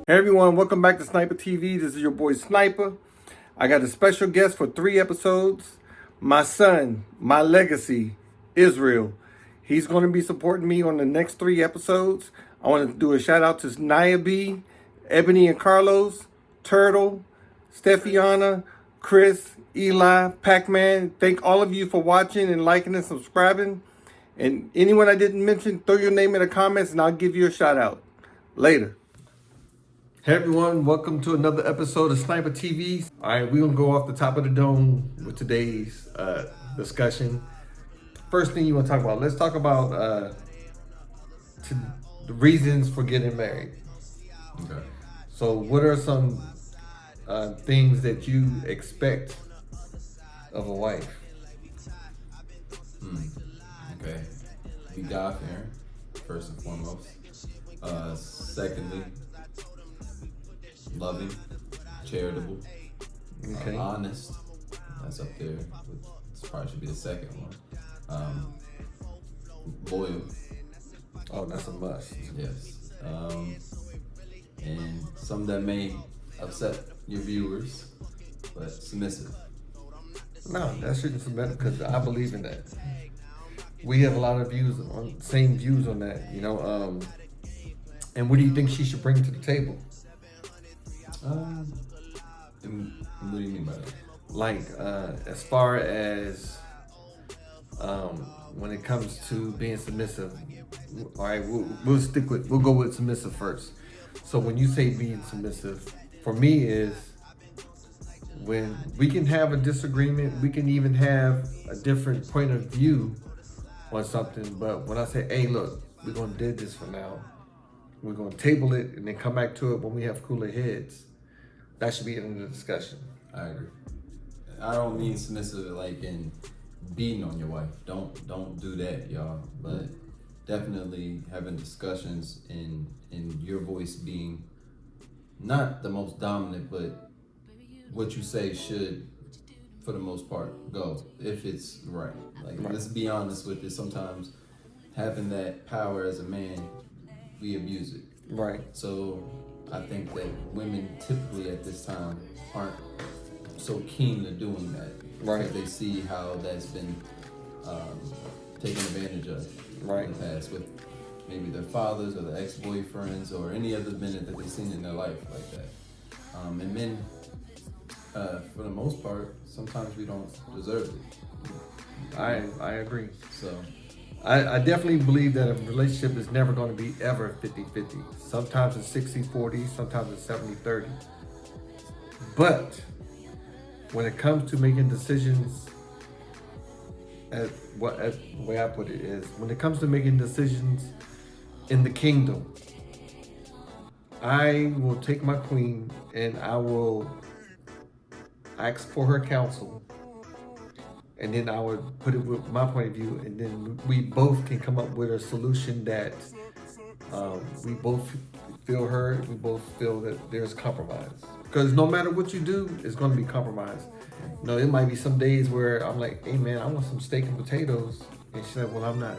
Hey everyone, welcome back to Snipa TV. This is your boy Snipa. I got a special guest for 3 episodes. My son, my legacy, Israel. He's going to be supporting me on the next 3 episodes. I want to do a shout out to Nia B, Ebony and Carlos, Turtle, Stephiana, Chris, Eli, Pac-Man. Thank all of you for watching and liking and subscribing. And anyone I didn't mention, throw your name in the comments and I'll give you a shout out. Later. Hey everyone, welcome to another episode of Snipa TV. All right, we're gonna go off the top of the dome with today's discussion. First thing you wanna talk about, let's talk about the reasons for getting married. Okay. So what are some things that you expect of a wife? Okay. Be God-fearing, first and foremost. Secondly, loving, charitable, Okay. honest. That's up there. This probably should be the second one. Loyal. Oh, that's a must. Yes. And some that may upset your viewers, but submissive. No, that shouldn't submit because I believe in that. We have a lot of views on same views on that, you know. And what do you think she should bring to the table? And what do you mean by that? Like, as far as when it comes to being submissive, all right, we'll go with submissive first. So when you say being submissive, for me is when we can have a disagreement, we can even have a different point of view on something, but when I say, hey, look, we're gonna do this for now, we're gonna table it and then come back to it when we have cooler heads, that should be in the discussion. I agree. I don't mean submissive like in beating on your wife. Don't do that, y'all. But definitely having discussions in your voice being not the most dominant, but what you say should, for the most part, go if it's right. Like let's be honest with it. Sometimes having that power as a man, we abuse it. Right. So I think that women typically at this time aren't so keen to doing that. Right. Because they see how that's been taken advantage of in the past with maybe their fathers or their ex-boyfriends or any other men that they've seen in their life like that. And men, for the most part, sometimes we don't deserve it. I agree. So I definitely believe that a relationship is never going to be ever 50-50. Sometimes it's 60-40, sometimes it's 70-30. But when it comes to making decisions, the way I put it is, when it comes to making decisions in the kingdom, I will take my queen and I will ask for her counsel. And then I would put it with my point of view, and then we both can come up with a solution that we both feel heard, we both feel that there's compromise. Because no matter what you do, it's going to be compromise. You know, it might be some days where I'm like, hey man, I want some steak and potatoes. And she's like, well, I'm not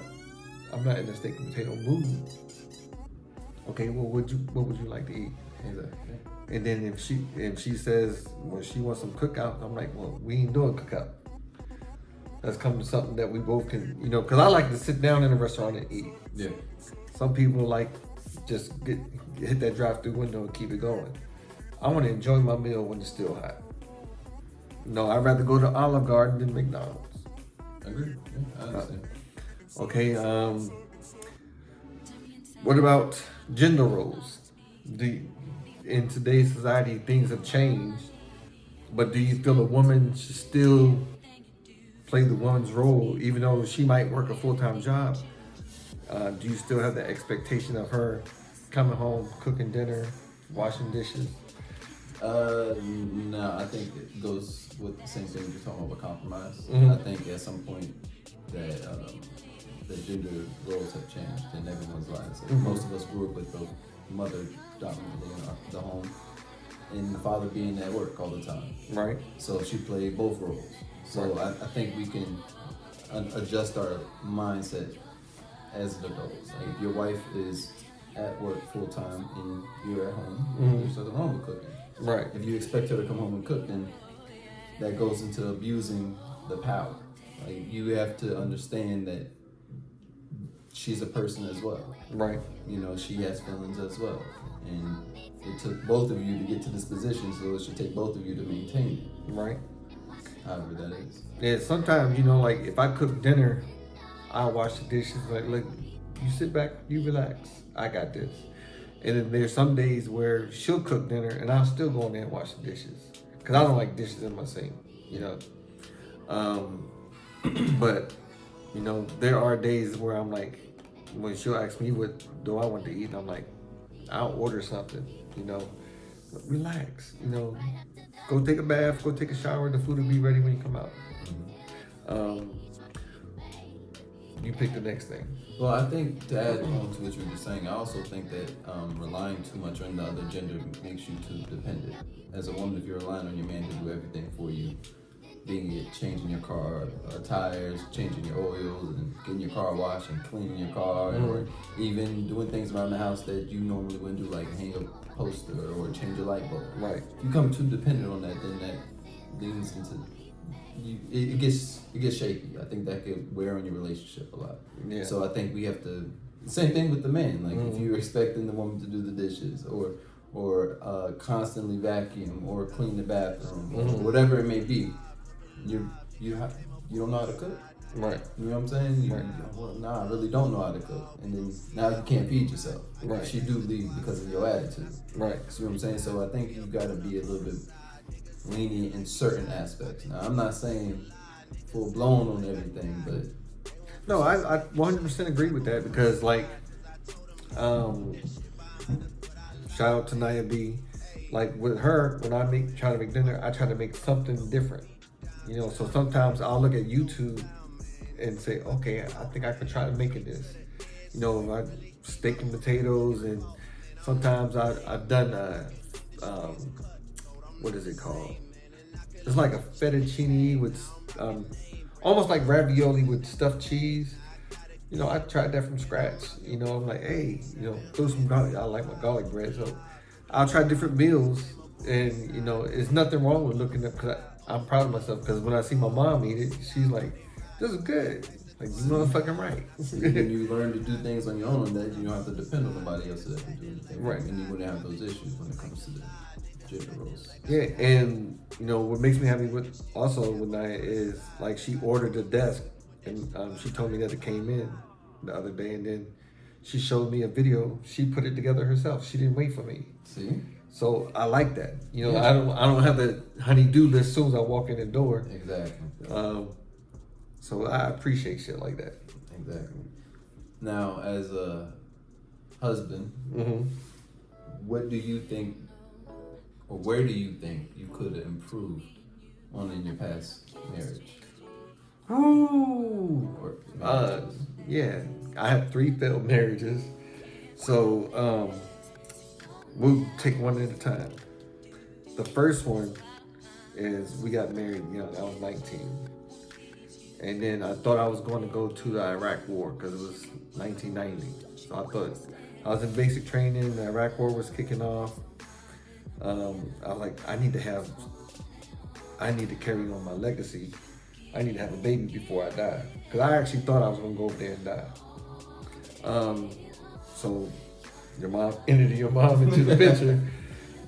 in the steak and potato mood. Okay, well, what would you like to eat? exactly. And then if she says, well, she wants some cookout, I'm like, well, we ain't doing cookout. Let's come to something that we both can, you know, because I like to sit down in a restaurant and eat. Yeah. Some people like just hit that drive-through window and keep it going. I want to enjoy my meal when it's still hot. No, I'd rather go to Olive Garden than McDonald's. Agree. Yeah, I understand. Okay, what about gender roles? In today's society, things have changed, but do you feel a woman should still play the woman's role, even though she might work a full-time job? Do you still have the expectation of her coming home, cooking dinner, washing dishes? No, I think it goes with the same thing you're talking about with compromise. Mm-hmm. I think at some point that the gender roles have changed in everyone's lives. Like most of us grew up with the mother dominantly in the home, and the father being at work all the time. Right. So she played both roles. So I think we can adjust our mindset as adults. Like if your wife is at work full time and you're at home, there's nothing wrong with cooking. Right. If you expect her to come home and cook, then that goes into abusing the power. Like, you have to understand that she's a person as well. Right. You know, she has feelings as well. And it took both of you to get to this position, so it should take both of you to maintain it. Right. However that is. Yeah, sometimes, you know, like if I cook dinner, I'll wash the dishes. Like, look, you sit back, you relax. I got this. And then there's some days where she'll cook dinner and I'll still go in there and wash the dishes. Because I don't like dishes in my sink, you know. But, you know, there are days where I'm like, when she'll ask me what do I want to eat, and I'm like, I'll order something, you know. Relax, you know. Go take a bath, go take a shower, the food will be ready when you come out. You pick the next thing. Well, I think to add on to what you were just saying, I also think that relying too much on the other gender makes you too dependent. As a woman, if you're relying on your man to do everything for you, being it changing your car tires, changing your oils, and getting your car washed and cleaning your car, or even doing things around the house that you normally wouldn't do, like hang a poster or change a light bulb. Right. If you become too dependent on that, then that leads into it gets shaky. I think that could wear on your relationship a lot. Yeah. So I think we have to, same thing with the man. Like if you're expecting the woman to do the dishes or constantly vacuum or clean the bathroom or whatever it may be, you don't know how to cook. Right. You know what I'm saying? Well, nah, I really don't know how to cook. And then now you can't feed yourself. Right. She do leave because of your attitude. Right. See what I'm saying? So I think you've got to be a little bit lenient in certain aspects. Now, I'm not saying full blown on everything, but no, I 100% agree with that because, like, shout out to Naya B. Like with her, when I try to make dinner, I try to make something different. You know, so sometimes I'll look at YouTube and say, okay, I think I could try making this. You know, I steak and potatoes, and sometimes I've done what is it called? It's like a fettuccine with almost like ravioli with stuffed cheese. You know, I tried that from scratch. You know, I'm like, hey, you know, throw some garlic. I like my garlic bread, so I'll try different meals. And you know, there's nothing wrong with looking up because I'm proud of myself. Because when I see my mom eat it, she's like, "This is good." Like, you motherfucking right. When you learn to do things on your own, that you don't have to depend on nobody else to do anything. Right. And you wouldn't have those issues when it comes to the gender roles. Yeah, and you know what makes me happy with Naya is like she ordered a desk, and she told me that it came in the other day, and then she showed me a video. She put it together herself. She didn't wait for me. See? So I like that. You know, I don't have the honey-do list as soon as I walk in the door. Exactly. So I appreciate shit like that. Exactly. Now, as a husband, what do you think, or where do you think you could have improved on in your past marriage? Ooh. Or Yeah, I have 3 failed marriages. So we'll take one at a time. The first one is we got married young. I was 19. And then I thought I was going to go to the Iraq War because it was 1990. So I thought I was in basic training. The Iraq War was kicking off. I was like, I need to carry on my legacy. I need to have a baby before I die. Because I actually thought I was going to go over there and die. So your mom into the picture.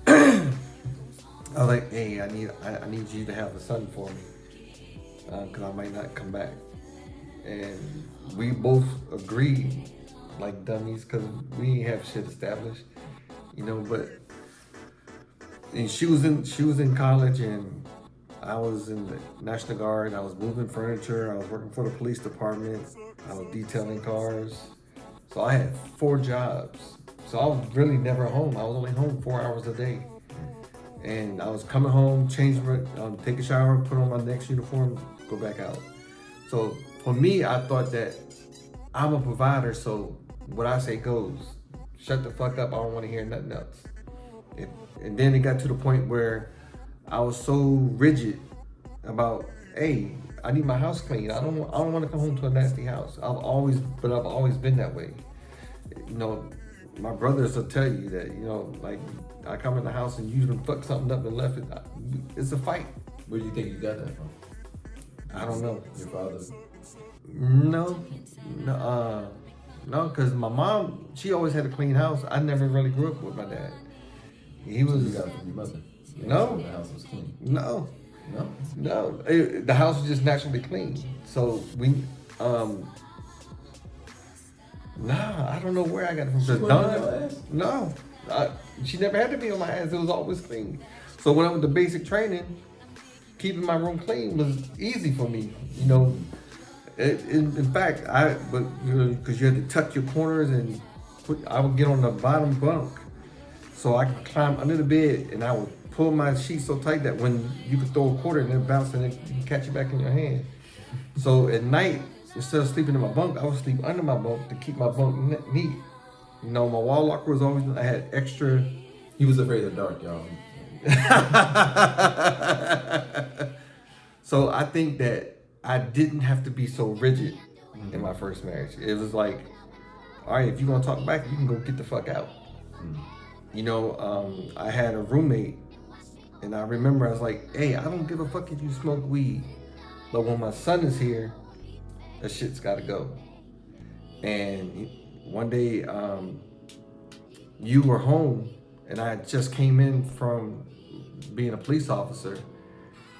I was like, hey, I need you to have a son for me. Because I might not come back. And we both agreed like dummies because we didn't have shit established, you know. But and she was in college and I was in the National Guard. I was moving furniture. I was working for the police department. I was detailing cars. So I had 4 jobs. So I was really never home. I was only home 4 hours a day. And I was coming home, change, take a shower, put on my next uniform, go back out. So for me, I thought that I'm a provider, so what I say goes. Shut the fuck up, I don't want to hear nothing else. And then it got to the point where I was so rigid about, hey, I need my house clean. I don't want to come home to a nasty house. I've always been that way. You know, my brothers will tell you that, you know, like, I come in the house and you done fucked something up and left it. It's a fight. Where do you think you got that from? I don't know. Your father? No, because my mom, she always had a clean house. I never really grew up with my dad. He was. So you got it from your mother? No. The house was clean? No. No? The house was just naturally clean. So we, I don't know where I got it from. She wasn't on your ass? No. She never had to be on my ass. It was always clean. So when I went to basic training, keeping my room clean was easy for me. You know, in fact, because you had to tuck your corners and I would get on the bottom bunk so I could climb under the bed and I would pull my sheet so tight that when you could throw a quarter and it bounce and it can catch it back in your hand. So at night, instead of sleeping in my bunk, I would sleep under my bunk to keep my bunk neat. You know, my wall locker was always, I had extra. He was afraid of the dark, y'all. So I think that I didn't have to be so rigid in my first marriage. It was like, all right, if you're gonna talk back, you can go get the fuck out. You know, I had a roommate, and I remember I was like, hey, I don't give a fuck if you smoke weed, but when my son is here, that shit's gotta go. And one day, you were home, and I just came in from being a police officer,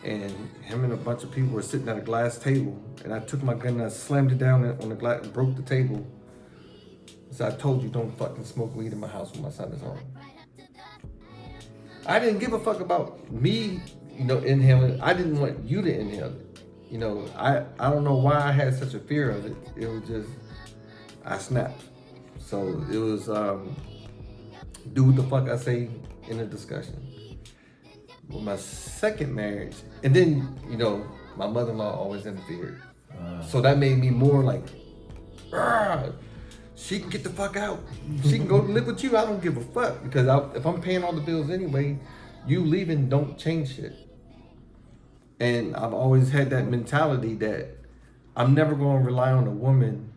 and him and a bunch of people were sitting at a glass table, and I took my gun and I slammed it down on the glass and broke the table. So I told you, don't fucking smoke weed in my house when my son is home. I didn't give a fuck about me, you know, inhaling. I didn't want you to inhale it. You know, I don't know why I had such a fear of it. It was just, I snapped. So it was, do what the fuck I say in a discussion. With my second marriage, and then, you know, my mother-in-law always interfered. So that made me more like, she can get the fuck out. She can go live with you. I don't give a fuck. Because if I'm paying all the bills anyway, you leaving don't change shit. And I've always had that mentality that I'm never going to rely on a woman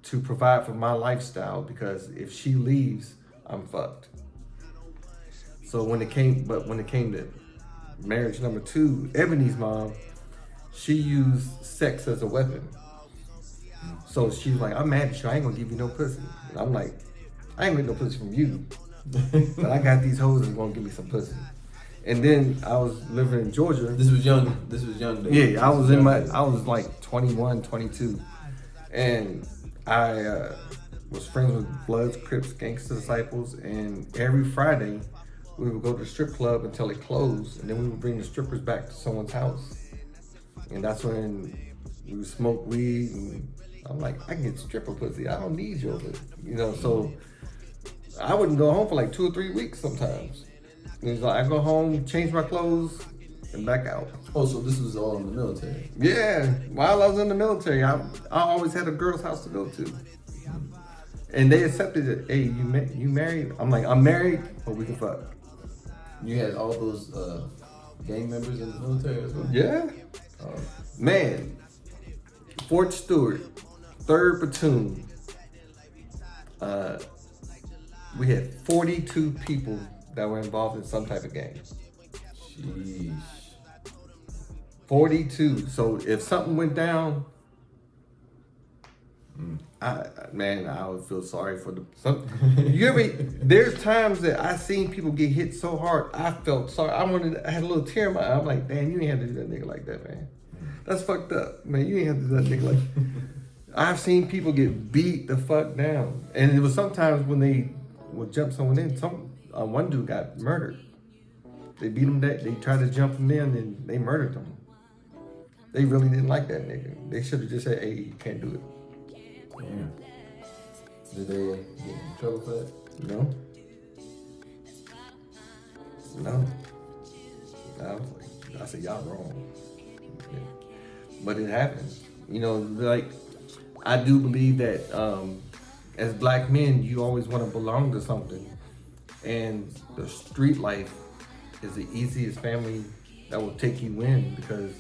to provide for my lifestyle, because if she leaves, I'm fucked. So when it came to marriage number 2, Ebony's mom, she used sex as a weapon. So she's like, I'm mad at you, I ain't gonna give you no pussy. And I'm like, I ain't getting no pussy from you. But I got these hoes that's gonna give me some pussy. And then I was living in Georgia. This was young. Days. Yeah, I was like 21, 22. And I was friends with Bloods, Crips, Gangsta Disciples, and every Friday we would go to the strip club until it closed, and then we would bring the strippers back to someone's house. And that's when we would smoke weed, and I'm like, I can get stripper pussy, I don't need your pussy. You know, so I wouldn't go home for like 2 or 3 weeks sometimes. And it's like, I go home, change my clothes, and back out. Oh, so this was all in the military? Yeah, while I was in the military, I always had a girl's house to go to. And they accepted it. Hey, you married? I'm like, I'm married, but we can fuck. You had all those gang members in the military as well? Yeah. Man, Fort Stewart, 3rd Platoon. We had 42 people that were involved in some type of gang. Sheesh. 42. So if something went down, I would feel sorry for there's times that I seen people get hit so hard, I felt sorry. I had a little tear in my eye. I'm like, damn, you ain't have to do that nigga like that, man. That's fucked up, man. You ain't have to do that nigga like I've seen people get beat the fuck down. And it was sometimes when they would jump someone in, one dude got murdered. They beat him, they tried to jump him in and they murdered him. They really didn't like that nigga. They should have just said, hey, you can't do it. Damn. Did they get in trouble for that? No. I said, y'all wrong. Yeah. But it happens. You know, like, I do believe that as black men, you always want to belong to something. And the street life is the easiest family that will take you in, because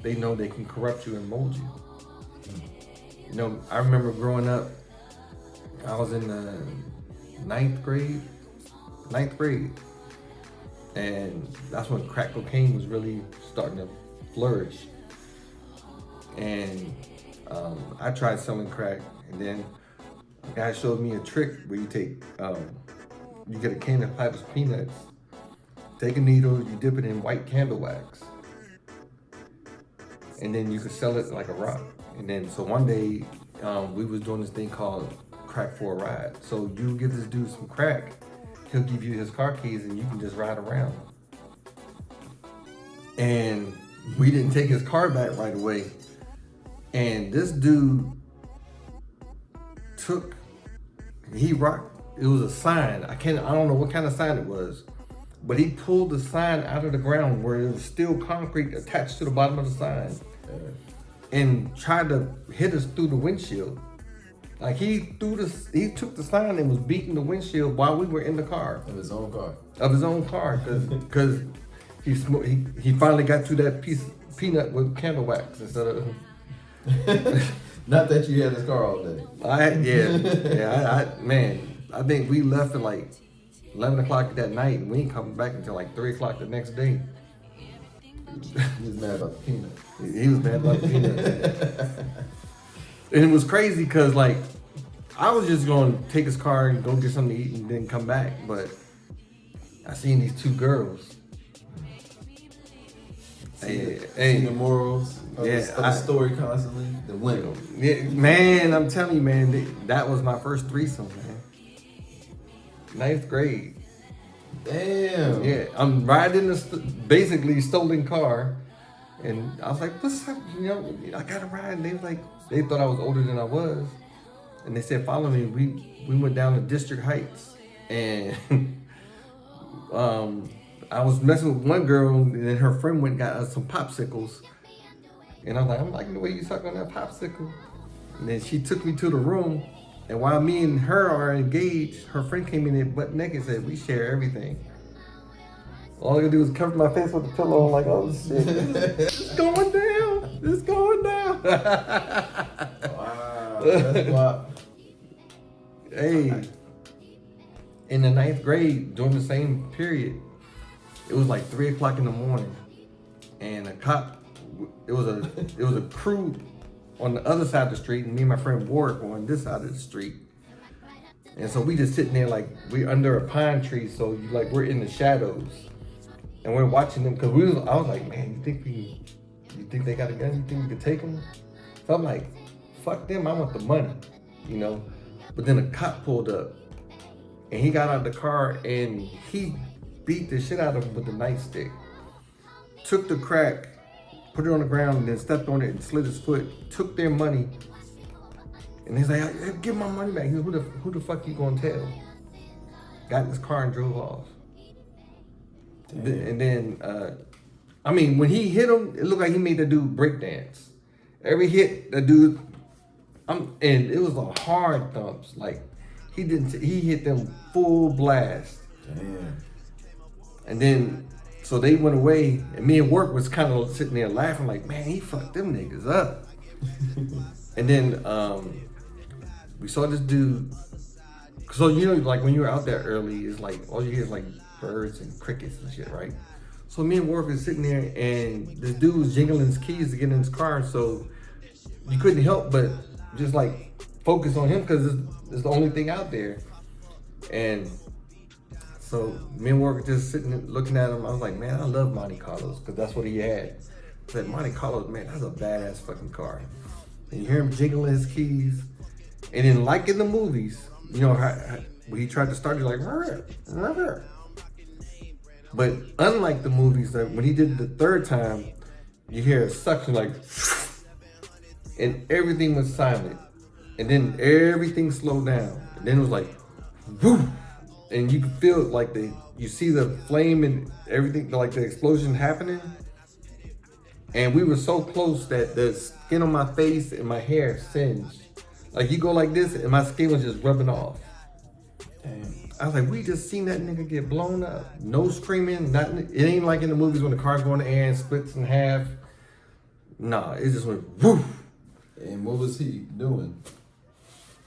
they know they can corrupt you and mold you. You know, I remember growing up, I was in ninth grade. And that's when crack cocaine was really starting to flourish. And I tried selling crack, and then a guy showed me a trick where you take, you get a can of Piper's peanuts, take a needle, you dip it in white candle wax, and then you could sell it like a rock. And then, so one day, we was doing this thing called crack for a ride. So you give this dude some crack, he'll give you his car keys and you can just ride around. And we didn't take his car back right away. And this dude it was a sign. I don't know what kind of sign it was, but he pulled the sign out of the ground where it was still concrete attached to the bottom of the sign and tried to hit us through the windshield. Like he took the sign and was beating the windshield while we were in the car. Of his own car. Because he finally got to that piece of peanut with candle wax instead of. Not that you had his car all day. I think we left at like 11 o'clock that night, and we ain't coming back until like 3 o'clock the next day. He was mad about the peanut. He was mad about the peanut. And it was crazy because like I was just going to take his car and go get something to eat and then come back, but I seen these two girls. See the morals of the story constantly. The women. Yeah, man, I'm telling you, man, that was my first threesome, man. 9th grade. Damn. Yeah, I'm riding this basically stolen car, and I was like, "What's up? I got to ride." And they was like, they thought I was older than I was, and they said, "Follow me." We went down to District Heights, and I was messing with one girl, and then her friend went and got us some popsicles. And I was like, I'm liking the way you suck on that popsicle. And then she took me to the room, and while me and her are engaged, her friend came in there butt naked and said, we share everything. All I could do was cover my face with the pillow. I'm like, oh shit, it's going down. It's going down. Wow, that's wild. Hey, in the 9th grade, during the same period, it was like 3 o'clock in the morning, and a cop. It was a crew on the other side of the street, and me and my friend Warwick were on this side of the street. And so we just sitting there like we're under a pine tree, so we're in the shadows, and we're watching them because I was like, man, you think they got a gun? You think we could take them? So I'm like, fuck them, I want the money, But then a cop pulled up, and he got out of the car and he beat the shit out of him with the nightstick. Took the crack, put it on the ground, and then stepped on it and slid his foot. Took their money, and he's like, hey, "Give my money back." He's like, who the fuck you gonna tell? Got in his car and drove off. And then, when he hit him, it looked like he made the dude break dance. Every hit, the dude, and it was a hard thumps. Like he hit them full blast. Damn. And then, so they went away, and me and Work was kind of sitting there laughing like, man, he fucked them niggas up. And then we saw this dude. So, like when you were out there early, it's like, all you hear is like birds and crickets and shit, right? So me and Work was sitting there, and this dude was jingling his keys to get in his car, so you couldn't help but just like focus on him because it's the only thing out there. And so me and Work just sitting looking at him. I was like, man, I love Monte Carlos because that's what he had. I said, Monte Carlos, man, that's a badass fucking car. And you hear him jingling his keys. And then like in the movies, when he tried to start, he's like, rrr. But unlike the movies, when he did it the third time, you hear a suction like, and everything was silent. And then everything slowed down. And then it was like, whoo. And you can feel like you see the flame and everything, like the explosion happening. And we were so close that the skin on my face and my hair singed. Like you go like this and my skin was just rubbing off. Damn. I was like, we just seen that nigga get blown up. No screaming, nothing. It ain't like in the movies when the cars go in the air and splits in half. Nah, it just went woof. And what was he doing?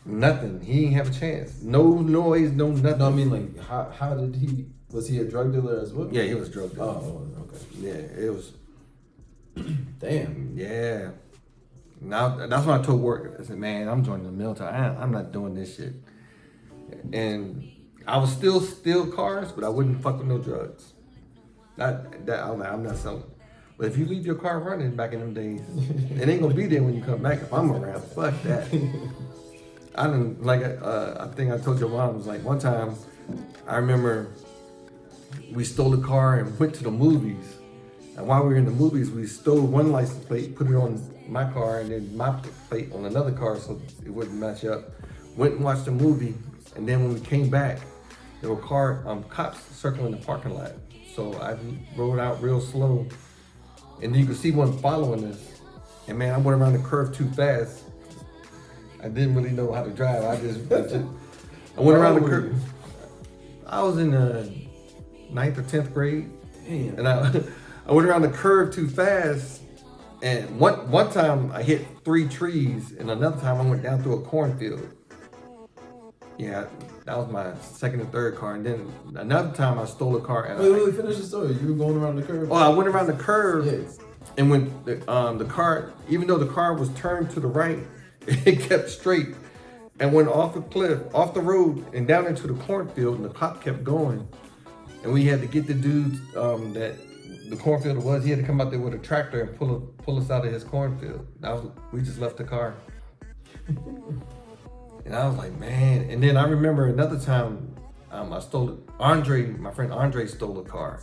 Nothing. He ain't have a chance. No noise, no nothing. No, I mean, like, how did he, was he a drug dealer as well? Yeah, he was a drug dealer. Oh, okay. Yeah, it was. Damn. Yeah. Now, that's when I told work, I said, man, I'm joining the military. I'm not doing this shit. And I was still steal cars, but I wouldn't fuck with no drugs. I'm not selling. But if you leave your car running back in them days, it ain't gonna be there when you come back if I'm around. Fuck that. I didn't like. I think I told your mom, was like one time. I remember we stole a car and went to the movies. And while we were in the movies, we stole one license plate, put it on my car, and then my plate on another car so it wouldn't match up. Went and watched the movie, and then when we came back, there were cops circling the parking lot. So I rode out real slow, and you could see one following us. And man, I went around the curve too fast. I didn't really know how to drive. I went around the curve. I was in the 9th or 10th grade. Damn. And I went around the curve too fast. And one time I hit 3 trees, and another time I went down through a cornfield. Yeah, that was my second or third car. And then another time I stole a car. And Wait, finish the story. You were going around the curve. Oh, I went around the curve. Yeah. And when the car, even though the car was turned to the right, it kept straight and went off a cliff, off the road, and down into the cornfield. And the cop kept going. And we had to get the dude that the cornfield was. He had to come out there with a tractor and pull us out of his cornfield. We just left the car. And I was like, man. And then I remember another time I stole it. My friend Andre stole a car.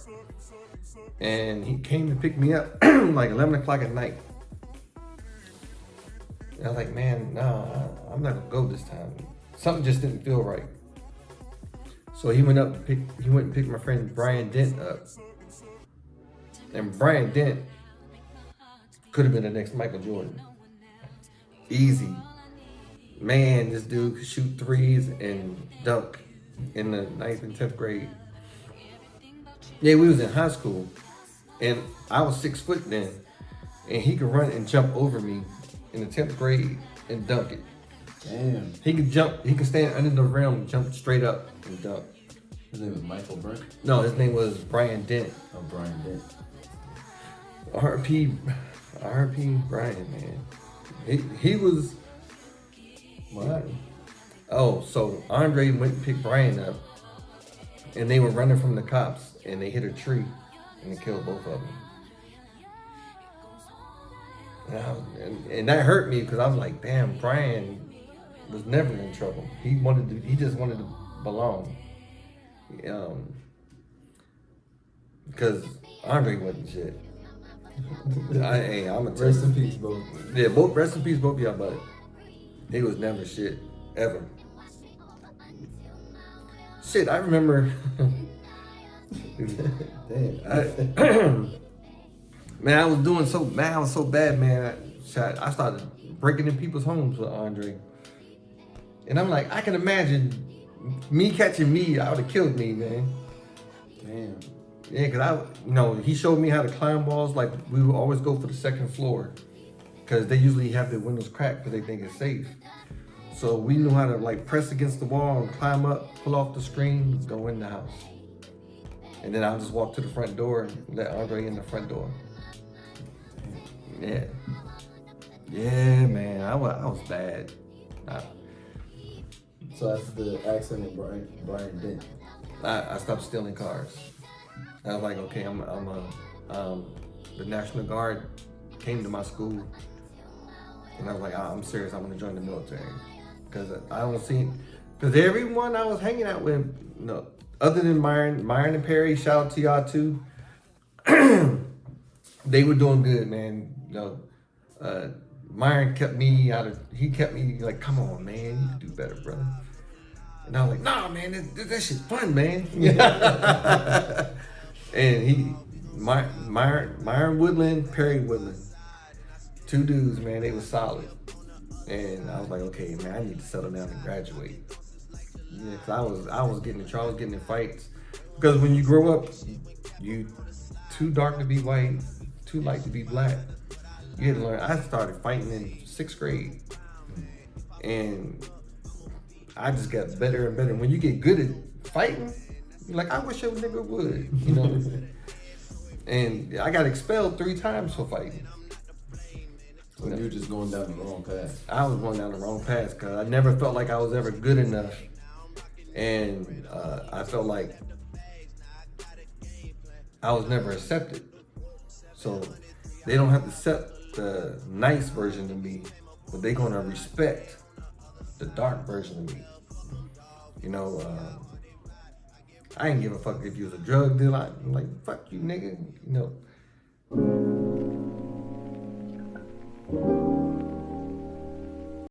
And he came to pick me up like 11 o'clock at night. And I was like, man, no, I'm not gonna go this time. Something just didn't feel right. So he went and picked my friend Brian Dent up. And Brian Dent could have been the next Michael Jordan. Easy. Man, this dude could shoot threes and dunk in the 9th and 10th grade. Yeah, we was in high school. And I was 6 foot then. And he could run and jump over me in the 10th grade and dunk it. Damn. He could stand under the rim and jump straight up and dunk. His name was Michael Brent? No, his name was Brian Dent. Oh, Brian Dent. RP Brian, man. He was... What? Oh, so Andre went and picked Brian up. And they were running from the cops. And they hit a tree. And they killed both of them. And that hurt me because I was like, damn, Brian was never in trouble. He just wanted to belong. Because Andre wasn't shit. I'm a Rest in peace, bro. Yeah, rest in peace, both of y'all, but he was never shit, ever. Shit, I remember. Damn. Man, I was so bad, man. I started breaking in people's homes with Andre. And I'm like, I can imagine me catching me, I would have killed me, man. Damn. Yeah, because he showed me how to climb walls. Like, we would always go for the second floor. Because they usually have their windows cracked because they think it's safe. So we knew how to, like, press against the wall and climb up, pull off the screen, go in the house. And then I'll just walk to the front door and let Andre in the front door. Yeah. Yeah, man, I was bad. So after the accident with Brian Dent, I stopped stealing cars. I was like, okay, the National Guard came to my school, and I was like, I'm serious, I'm gonna join the military. Because I don't see, because everyone I was hanging out with, other than Myron and Perry, shout out to y'all too, they were doing good, man. Myron kept me like, come on, man, you can do better, brother. And I was like, nah, man, that shit's fun, man. And Myron Woodland, Perry Woodland, 2 dudes, man, they were solid. And I was like, okay, man, I need to settle down and graduate. Yeah, cause I was getting in trouble, getting in fights. Because when you grow up, you too dark to be white, too light to be black. You had to learn. I started fighting in 6th grade. And I just got better and better. When you get good at fighting, you're like, I wish a nigga would, you know. And I got expelled 3 times for fighting. So you were just going down the wrong path. I was going down the wrong path because I never felt like I was ever good enough. And I felt like I was never accepted. So they don't have to accept the nice version of me, but they're going to respect the dark version of me. You know, I ain't give a fuck if you was a drug dealer. I'm like, fuck you, nigga. You know.